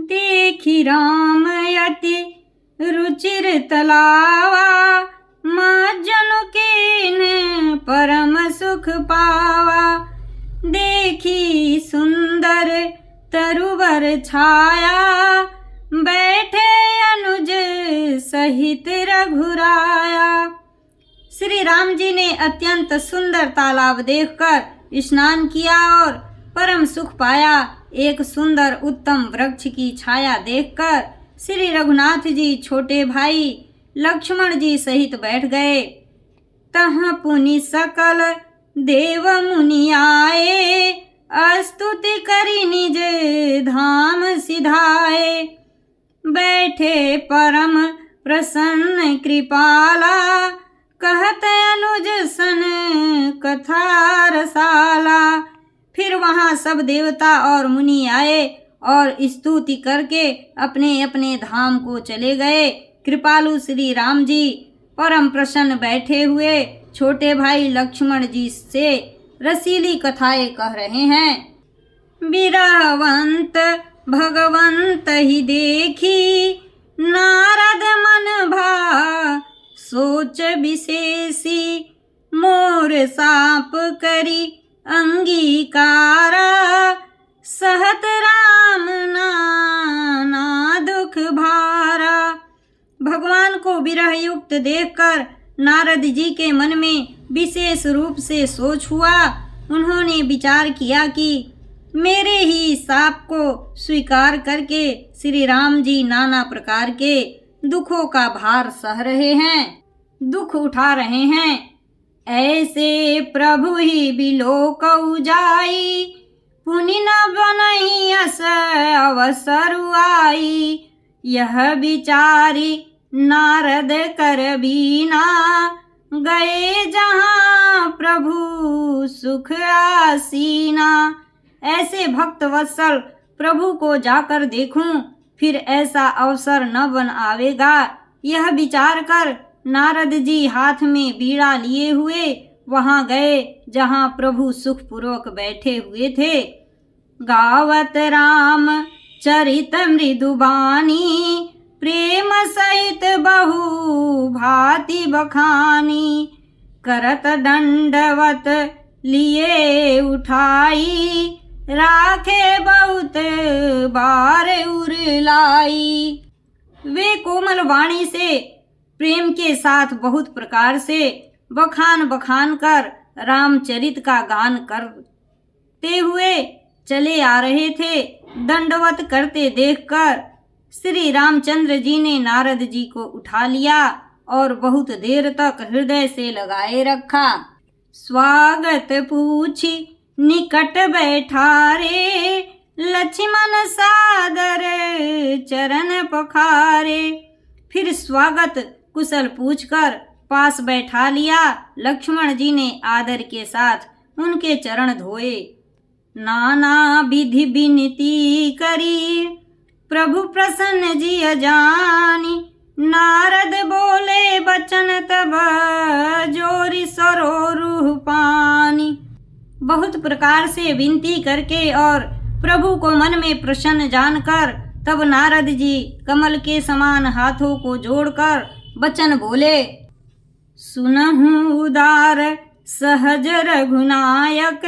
देखी राम अति रुचिर तलावा, माँ के परम सुख पावा। देखी सुंदर तरुवर छाया, बैठे अनुज सहित रघुराया। श्री राम जी ने अत्यंत सुंदर तालाब देखकर स्नान किया और परम सुख पाया। एक सुंदर उत्तम वृक्ष की छाया देखकर श्री रघुनाथ जी छोटे भाई लक्ष्मण जी सहित बैठ गए। तहाँ पुनि सकल देव मुनि आए, स्तुति करी निज धाम सिधाए। बैठे परम प्रसन्न कृपाला, कहत अनुज सन कथा रसाला। फिर वहाँ सब देवता और मुनि आए और स्तुति करके अपने अपने धाम को चले गए। कृपालु श्री राम जी परम प्रसन्न बैठे हुए छोटे भाई लक्ष्मण जी से रसीली कथाएं कह रहे हैं। विरहवंत भगवंत ही देखी, नारद मन भा सोच विशेषी। मोर साप करी अंगीकारा, सहत राम नाना दुख भारा। भगवान को विरह युक्त देखकर नारद जी के मन में विशेष रूप से सोच हुआ। उन्होंने विचार किया कि मेरे ही शाप को स्वीकार करके श्री राम जी नाना प्रकार के दुखों का भार सह रहे हैं, दुख उठा रहे हैं। ऐसे प्रभु ही बिलोकऊ जाई, पुनि न बनई अस अवसर आई। यह विचारी नारद कर बीना, गए जहाँ प्रभु सुख आसीना। ऐसे भक्त वत्सल प्रभु को जाकर देखूं, फिर ऐसा अवसर न बन आवेगा। यह विचार कर नारद जी हाथ में बीड़ा लिए हुए वहां गए जहां प्रभु सुखपूर्वक बैठे हुए थे। गावत राम चरित मृदुबानी, प्रेम सहित बहु भांति बखानी। करत दंडवत लिए उठाई, राखे बहुत बार उरलाई। वे कोमल वाणी से प्रेम के साथ बहुत प्रकार से बखान बखान कर रामचरित का गान करते हुए चले आ रहे थे। दंडवत करते देखकर श्री रामचंद्र जी ने नारद जी को उठा लिया और बहुत देर तक हृदय से लगाए रखा। स्वागत पूछी निकट बैठारे, लक्ष्मण सादर चरण पखारे। फिर स्वागत कुशल पूछकर पास बैठा लिया। लक्ष्मण जी ने आदर के साथ उनके चरण धोए। नाना विधि विनती करी, प्रभु प्रसन्न जी अजानी। नारद बोले बचन तब, जोरी सरोरुह पानी। बहुत प्रकार से विनती करके और प्रभु को मन में प्रसन्न जानकर तब नारद जी कमल के समान हाथों को जोड़कर वचन बोले। सुनहु उदार सहज रघुनायक,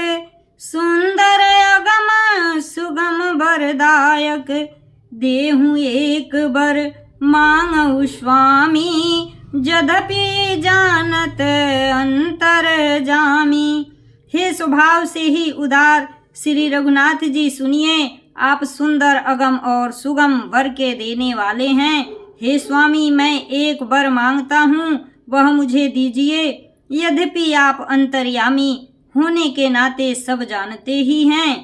सुंदर अगम सुगम वरदायक। देहु एक बर मांगउ स्वामी, यद्यपि जानत अंतर जामी। हे स्वभाव से ही उदार श्री रघुनाथ जी, सुनिए, आप सुंदर अगम और सुगम वर के देने वाले हैं। हे स्वामी, मैं एक वर मांगता हूँ, वह मुझे दीजिए। यद्यपि आप अंतर्यामी होने के नाते सब जानते ही हैं।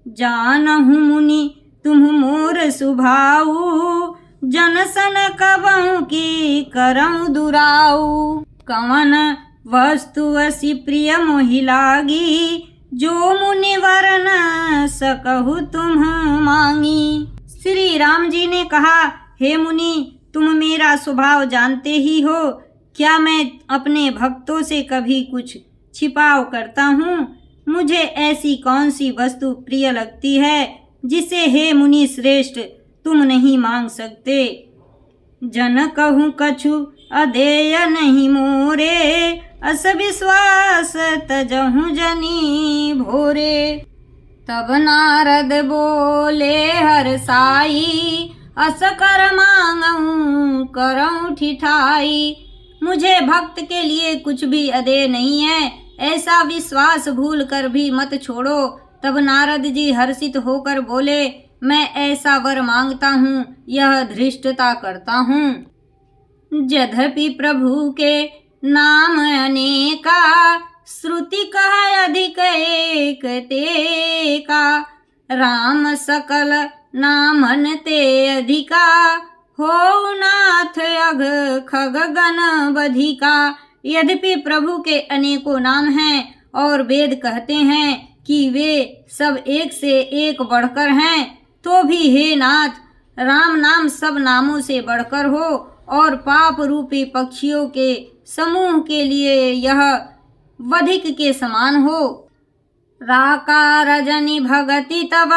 जानहु मुनि तुम मोर सुभाऊ, जनसन कबहु की करऊं दुराऊ। कवन वस्तु असी प्रिय मोहि लागी, जो मुनि वर न सकहु तुम मांगी। श्री राम जी ने कहा, हे मुनि, तुम मेरा स्वभाव जानते ही हो। क्या मैं अपने भक्तों से कभी कुछ छिपाव करता हूँ? मुझे ऐसी कौन सी वस्तु प्रिय लगती है जिसे हे मुनि श्रेष्ठ तुम नहीं मांग सकते। जन कहूँ कछु अदेय नहीं मोरे, अस विश्वास तजहु जनी भोरे। तब नारद बोले हर साई, अस कर मांगऊँ करऊँ ठिठाई। मुझे भक्त के लिए कुछ भी अदेय नहीं है, ऐसा विश्वास भूल कर भी मत छोड़ो। तब नारद जी हर्षित होकर बोले, मैं ऐसा वर मांगता हूँ, यह धृष्टता करता हूँ। यद्यपि प्रभु के नाम अनेका, श्रुति कह अधिक एक तेका। राम सकल नामन ते अधिका, हो नाथ अघ खग गण बधिका। यद्यपि प्रभु के अनेकों नाम हैं और वेद कहते हैं कि वे सब एक से एक बढ़कर हैं, तो भी हे नाथ, राम नाम सब नामों से बढ़कर हो और पाप रूपी पक्षियों के समूह के लिए यह वधिक के समान हो। राकार जनि भगति तब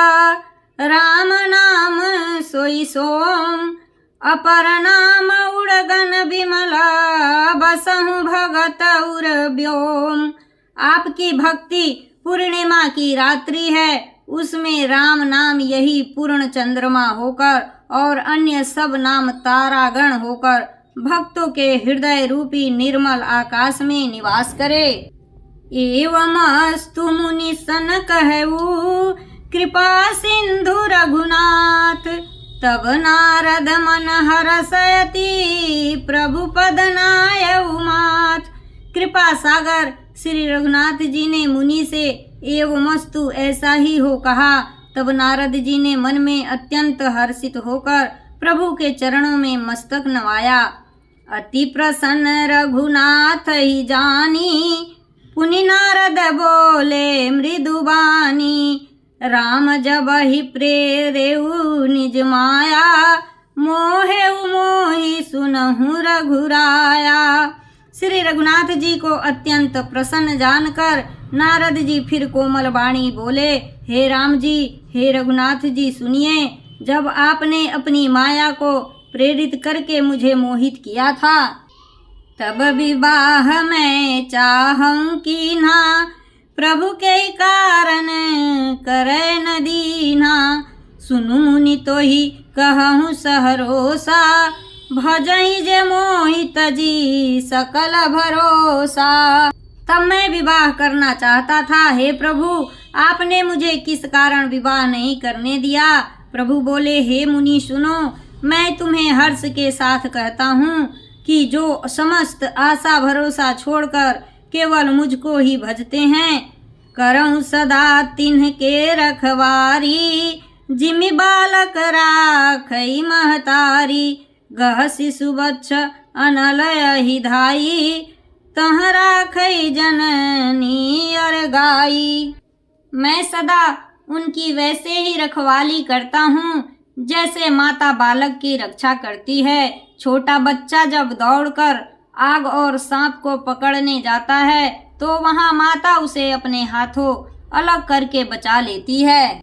राम नाम सोई सोम, अपर नाम उड़गन विमला बसहु भगत उर व्योम। आपकी भक्ति पूर्णिमा की रात्रि है, उसमें राम नाम यही पूर्ण चंद्रमा होकर और अन्य सब नाम तारागण होकर भक्तों के हृदय रूपी निर्मल आकाश में निवास करे। एवमस्तु मुनि सन कहऊ, कृपा सिंधु रघुनाथ। तब नारद मन हरसयति, प्रभु पद नायउ माथ। कृपा सागर श्री रघुनाथ जी ने मुनि से एवमस्तु ऐसा ही हो कहा। तब नारद जी ने मन में अत्यंत हर्षित होकर प्रभु के चरणों में मस्तक नवाया। अति प्रसन्न रघुनाथ ही जानी, पुनि नारद बोले मृदुबानी। राम जब ही प्रेरेऊ निज माया, मोहेऊ मोहि सुनहु रघुराया। श्री रघुनाथ जी को अत्यंत प्रसन्न जानकर नारद जी फिर कोमल वाणी बोले, हे राम जी, हे रघुनाथ जी सुनिए। जब आपने अपनी माया को प्रेरित करके मुझे मोहित किया था, तब विवाह मैं चाहूं कीन्हा, प्रभु के कारण करे न दीन्हा। सुनु मुनि तो ही कहूँ सहरोसा, भजई जे मोहित जी सकल भरोसा। तब मैं विवाह करना चाहता था, हे प्रभु आपने मुझे किस कारण विवाह नहीं करने दिया। प्रभु बोले, हे मुनि सुनो, मैं तुम्हें हर्ष के साथ कहता हूँ कि जो समस्त आशा भरोसा छोड़कर केवल मुझको ही भजते हैं, करऊँ सदा तिन्ह के रखवारी। जिमि बालक राखई महतारी, गह शिशु बच्छ अनलय ही धाई। तह राखई जननी अर गाई। मैं सदा उनकी वैसे ही रखवाली करता हूँ जैसे माता बालक की रक्षा करती है। छोटा बच्चा जब दौड़कर आग और सांप को पकड़ने जाता है तो वहाँ माता उसे अपने हाथों अलग करके बचा लेती है।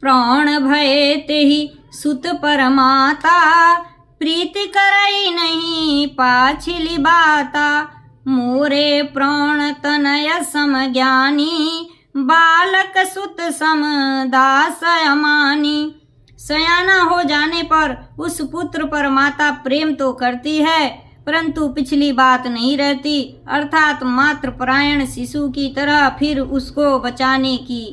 प्राण भय तेहि सुत परमाता, प्रीति करई नहीं पाछिली बाता। मोरे प्राण तनय सम ज्ञानी, बालक सुत सम दास अमानी। सयाना हो जाने पर उस पुत्र पर माता प्रेम तो करती है, परंतु पिछली बात नहीं रहती, अर्थात मात्र परायण शिशु की तरह फिर उसको बचाने की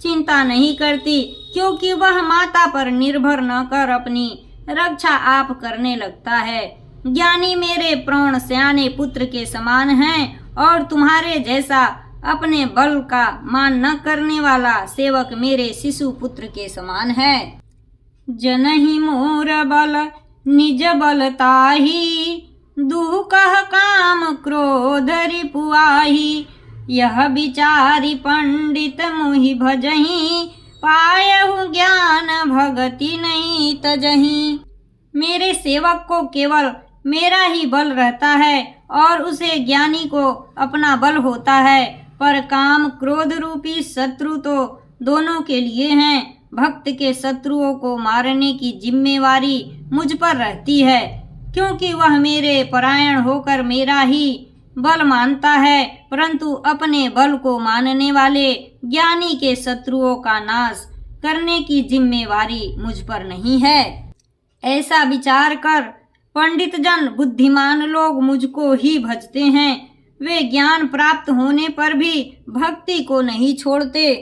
चिंता नहीं करती, क्योंकि वह माता पर निर्भर न कर अपनी रक्षा आप करने लगता है। ज्ञानी मेरे प्राण सयाने पुत्र के समान हैं और तुम्हारे जैसा अपने बल का मान न करने वाला सेवक मेरे शिशु पुत्र के समान है। जनहि मोर बल निज बल ताही, दुह कह काम क्रोध रिपुआही। यह विचारी पंडित मुहि भजहि, पायहु ज्ञान भगति नहीं तजहि। मेरे सेवक को केवल मेरा ही बल रहता है और उसे ज्ञानी को अपना बल होता है, पर काम क्रोध रूपी शत्रु तो दोनों के लिए हैं। भक्त के शत्रुओं को मारने की जिम्मेवारी मुझ पर रहती है, क्योंकि वह मेरे परायण होकर मेरा ही बल मानता है, परंतु अपने बल को मानने वाले ज्ञानी के शत्रुओं का नाश करने की जिम्मेवारी मुझ पर नहीं है। ऐसा विचार कर पंडित जन, बुद्धिमान लोग मुझको ही भजते हैं। वे ज्ञान प्राप्त होने पर भी भक्ति को नहीं छोड़ते।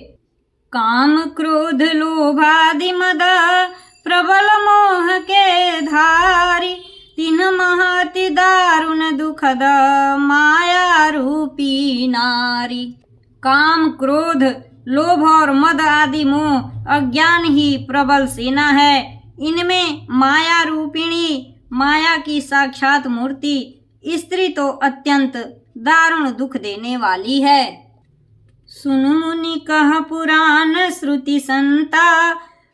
काम क्रोध लोभादि मद प्रबल मोह के धारी, तीन महति दारुण दुखद माया रूपी नारी। काम, क्रोध, लोभ और मद आदि मोह अज्ञान ही प्रबल सेना है। इनमें माया रूपिणी, माया की साक्षात मूर्ति स्त्री तो अत्यंत दारुण दुख देने वाली है। सुनु मुनि कह पुराण श्रुति संता,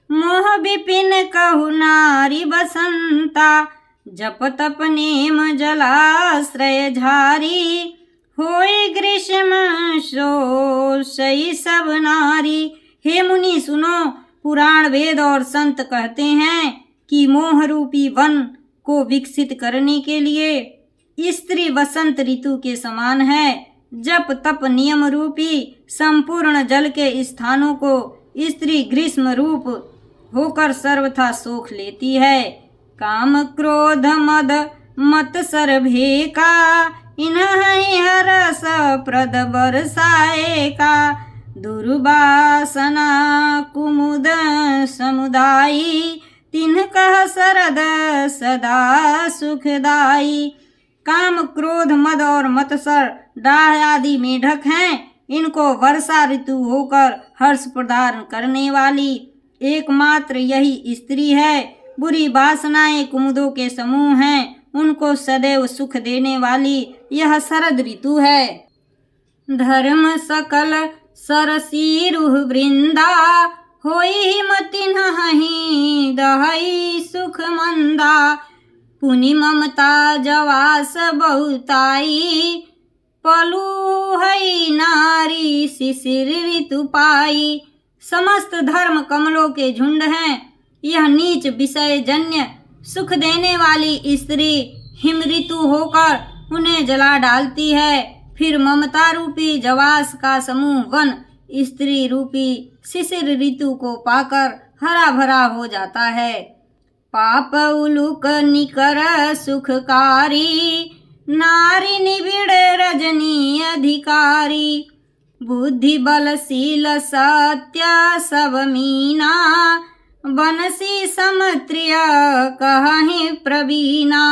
मोह विपिन कहु नारी बसंता। जप तप नेम जलाश्रय झारी, होई ग्रीष्म शोषई सब नारी। हे मुनि सुनो, पुराण वेद और संत कहते हैं कि मोह रूपी वन को विकसित करने के लिए स्त्री वसंत ऋतु के समान है। जप तप नियम रूपी संपूर्ण जल के स्थानों को स्त्री ग्रीष्म रूप होकर सर्वथा सोख लेती है। काम क्रोध मद मत सरभे का, इन्हीं हरस प्रद बरसाए का। दुर्वासना कुमुद समुदायी, तिन्ह कह शरद सदा सुखदाई। काम, क्रोध, मद और मत्सर डाह आदि मेढक हैं। इनको वर्षा ऋतु होकर हर्ष प्रदान करने वाली एकमात्र यही स्त्री है। बुरी वासनाएं कुमुदों के समूह हैं, उनको सदैव सुख देने वाली यह शरद ऋतु है। धर्म सकल सरसी रुह वृंदा, होई मति नहि दहई सुख मंदा। पुनि ममता जवास बहुताई, पलू हई नारी शिशिर ऋतु पाई। समस्त धर्म कमलों के झुंड हैं। यह नीच विषय जन्य सुख देने वाली स्त्री हिम ऋतु होकर उन्हें जला डालती है। फिर ममता रूपी जवास का समूह वन स्त्री रूपी शिशिर ऋतु को पाकर हरा भरा हो जाता है। पाप उलुक निकर सुखकारी, नारी निबिड़ रजनी अधिकारी। बुद्धि बलशील सत्य सब मीना, बनसी समत्रिय कहीं प्रवीणा।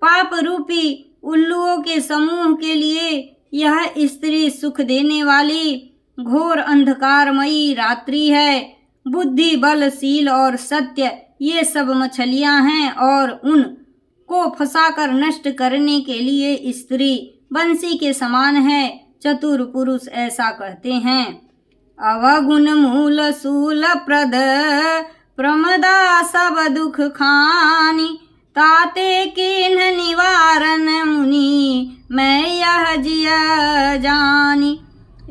पाप रूपी उल्लुओं के समूह के लिए यह स्त्री सुख देने वाली घोर अंधकारमयी रात्रि है। बुद्धि, बलशील और सत्य ये सब मछलियां हैं और उन को फंसाकर नष्ट करने के लिए स्त्री बंसी के समान है। चतुर पुरुष ऐसा कहते हैं। अवगुण मूल शूल प्रद प्रमदा सब दुख खानी, ताते किन्ह निवारण मुनि मैं यह जिया जानी।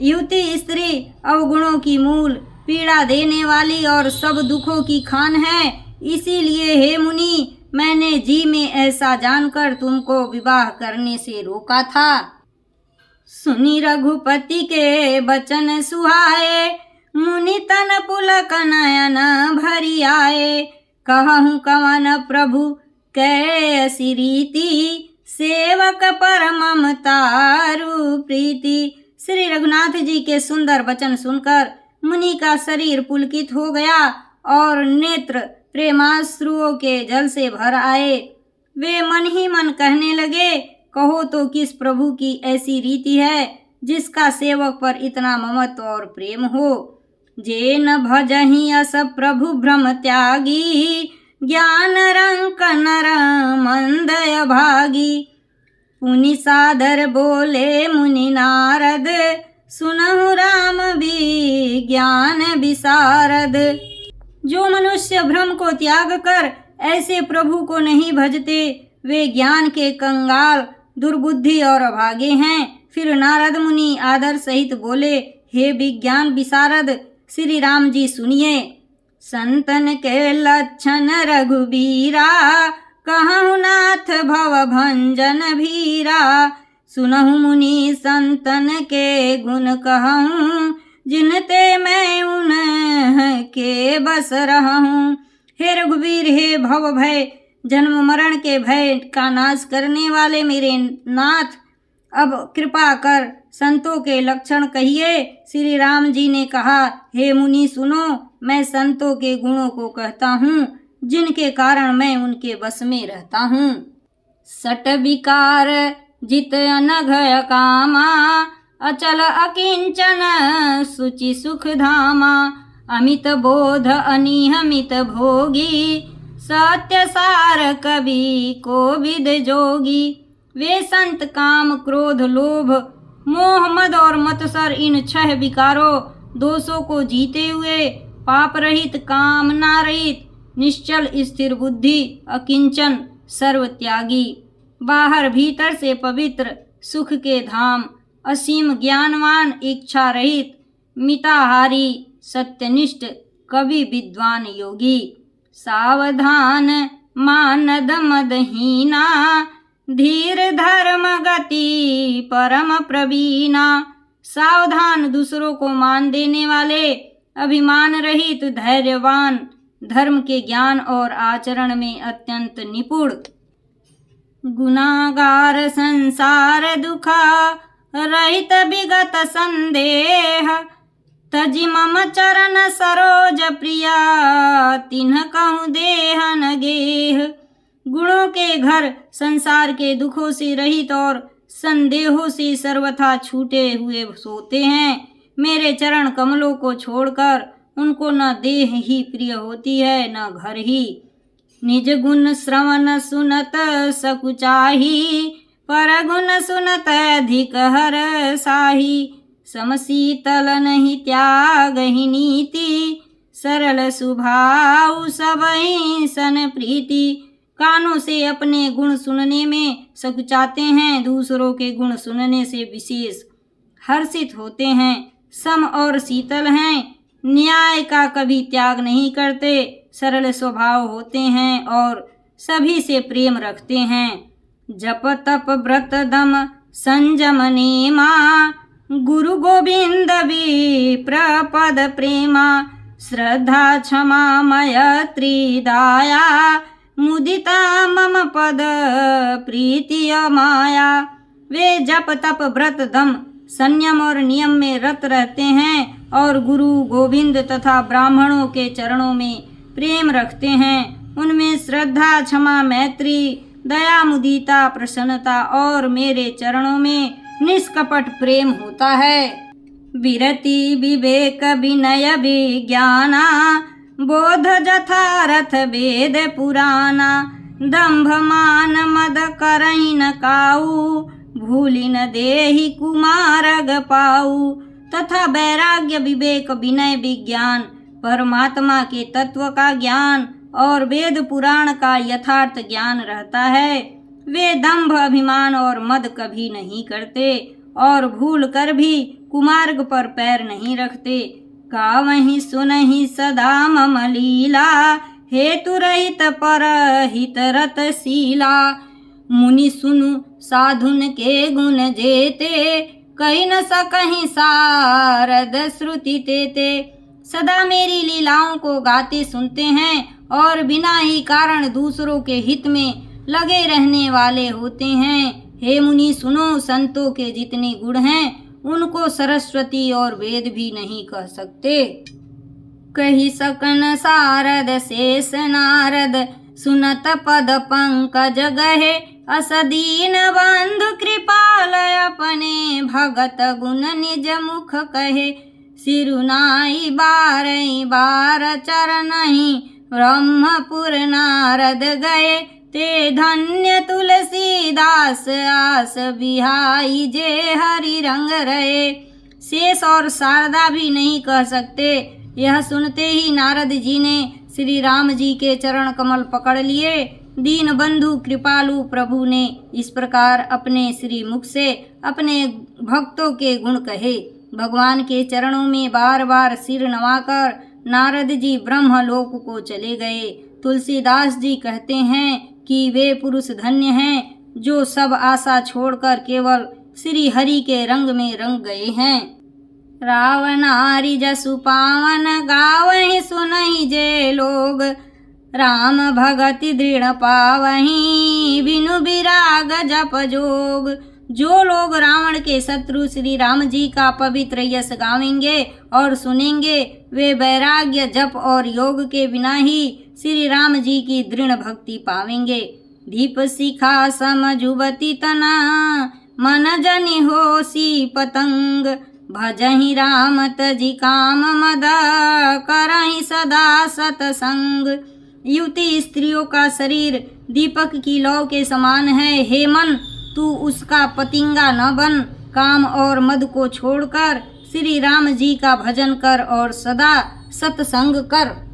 युवती स्त्री अवगुणों की मूल, पीड़ा देने वाली और सब दुखों की खान है। इसीलिए हे मुनि, मैंने जी में ऐसा जानकर तुमको विवाह करने से रोका था। सुनी रघुपति के बचन सुहाए, मुनि तन पुलक नयन भरी आए। कहूँ कवन प्रभु कैसी रीति, सेवक पर ममतारु प्रीति। श्री रघुनाथ जी के सुंदर वचन सुनकर मुनि का शरीर पुलकित हो गया और नेत्र प्रेमाश्रुओं के जल से भर आए। वे मन ही मन कहने लगे, कहो तो किस प्रभु की ऐसी रीति है जिसका सेवक पर इतना ममत्व और प्रेम हो। जे न भजहि अस प्रभु भ्रम त्यागी, ज्ञान रंक नर मंदय भागी। पुनि सादर बोले मुनि नारद, सुनहु राम विज्ञान विशारद। जो मनुष्य भ्रम को त्याग कर ऐसे प्रभु को नहीं भजते, वे ज्ञान के कंगाल, दुर्बुद्धि और अभागे हैं। फिर नारद मुनि आदर सहित बोले, हे विज्ञान विशारद श्री राम जी सुनिए। संतन के लक्षण रघुबीरा, कहूँ नाथ भव भंजन भीरा। सुनहु मुनि संतन के गुण कहूँ, जिनते मैं उनके बस रहूँ। हे रघुवीर, हे भव भय जन्म मरण के भय का नाश करने वाले मेरे नाथ, अब कृपा कर संतों के लक्षण कहिए। श्री राम जी ने कहा, हे मुनि सुनो, मैं संतों के गुणों को कहता हूँ, जिनके कारण मैं उनके बस में रहता हूँ। सट विकार जित अनघ कामा, अचल अकिंचन सुचि सुख धामा। अमित बोध अनिहमित भोगी, सत्य सार कवि कोविद जोगी। वे संत काम क्रोध लोभ मोह मद और मत्सर, इन 6 विकारों दोषों को जीते हुए पाप रहित, कामना रहित, निश्चल स्थिर बुद्धि, अकिंचन, सर्व त्यागी, बाहर भीतर से पवित्र, सुख के धाम, असीम ज्ञानवान, इच्छा रहित, मिताहारी, सत्यनिष्ठ, कवि विद्वान योगी। सावधान मानद मदहीना, धीर धर्म गति परम प्रवीणा। सावधान, दूसरों को मान देने वाले, अभिमान रहित, धैर्यवान, धर्म के ज्ञान और आचरण में अत्यंत निपुण। गुनागार संसार दुखा, रहित विगत संदेह। तजि मम चरण सरोज प्रिया, तिन्ह कहूँ देह न गेह। गुणों के घर संसार के दुखों से रहित और संदेहों से सर्वथा छूटे हुए सोते हैं। मेरे चरण कमलों को छोड़कर उनको न देह ही प्रिय होती है, न घर ही। निज गुण श्रवण सुनत सकुचाही, पर गुण सुनत अधिक हर साही। समशीतल नहीं त्याग ही नीति, सरल स्वभाव सबहि सन प्रीति। कानों से अपने गुण सुनने में सकुचाते हैं, दूसरों के गुण सुनने से विशेष हर्षित होते हैं। सम और शीतल हैं, न्याय का कभी त्याग नहीं करते, सरल स्वभाव होते हैं और सभी से प्रेम रखते हैं। जप तप व्रत दम संयम नेमा, गुरु गोविंद विप्र पद प्रेमा। श्रद्धा क्षमा मैत्री दया, मुदिता मम पद प्रीति माया। वे जप तप व्रत दम संयम और नियम में रत रहते हैं और गुरु गोविंद तथा ब्राह्मणों के चरणों में प्रेम रखते हैं। उनमें श्रद्धा क्षमा मैत्री दया मुदिता प्रसन्नता और मेरे चरणों में निष्कपट प्रेम होता है। विरति विवेक विनय विज्ञाना, बोध जथारथ वेद पुराना। दंभ मान मद करहि न काऊ, भूलि न देहि कुमारग पाऊ। तथा वैराग्य विवेक विनय विज्ञान, परमात्मा के तत्व का ज्ञान और वेद पुराण का यथार्थ ज्ञान रहता है। वे दंभ अभिमान और मद कभी नहीं करते और भूल कर भी कुमार्ग पर पैर नहीं रखते। गावहि सुनहि सदा मम लीला, हेतु रहित पर हित रत शीला। मुनि सुनु साधुन के गुण जेते, कहि न सकहि सारद श्रुति तेते। सदा मेरी लीलाओं को गाते सुनते हैं और बिना ही कारण दूसरों के हित में लगे रहने वाले होते हैं। हे मुनि सुनो, संतों के जितने गुण हैं उनको सरस्वती और वेद भी नहीं कह सकते। कहि सकन सारद शेष नारद, सुनत पद पंकज गहे। असदीन बंधु कृपाल अपने, भगत गुण निज मुख कहे। सिरुनाई बारई बार चरणहि, ब्रह्मपुर नारद गए। ते धन्य तुलसीदास आस बिहाई, जे हरि रंग रहे। शेष और शारदा भी नहीं कह सकते। यह सुनते ही नारद जी ने श्री राम जी के चरण कमल पकड़ लिए। दीन बंधु कृपालु प्रभु ने इस प्रकार अपने श्री मुख से अपने भक्तों के गुण कहे। भगवान के चरणों में बार बार सिर नवाकर नारद जी ब्रह्मलोक को चले गए। तुलसीदास जी कहते हैं कि वे पुरुष धन्य हैं जो सब आशा छोड़कर केवल श्री हरि के रंग में रंग गए हैं। रावणारि जसु पावन गावहि सुनहि जे लोग, राम भगति दृढ़ पावहि बिनु विराग जप जोग। जो लोग रावण के शत्रु श्री राम जी का पवित्र यश गावेंगे और सुनेंगे, वे वैराग्य जप और योग के बिना ही श्री राम जी की दृढ़ भक्ति पावेंगे। दीप शिखा सम जुबती तना, मन जनि होसी पतंग। भजहि राम तजि काम मद, करहि सदा सतसंग। युवती स्त्रियों का शरीर दीपक की लौ के समान है। हे मन, तू उसका पतिंगा न बन। काम और मद को छोड़कर श्री राम जी का भजन कर और सदा सत्संग कर।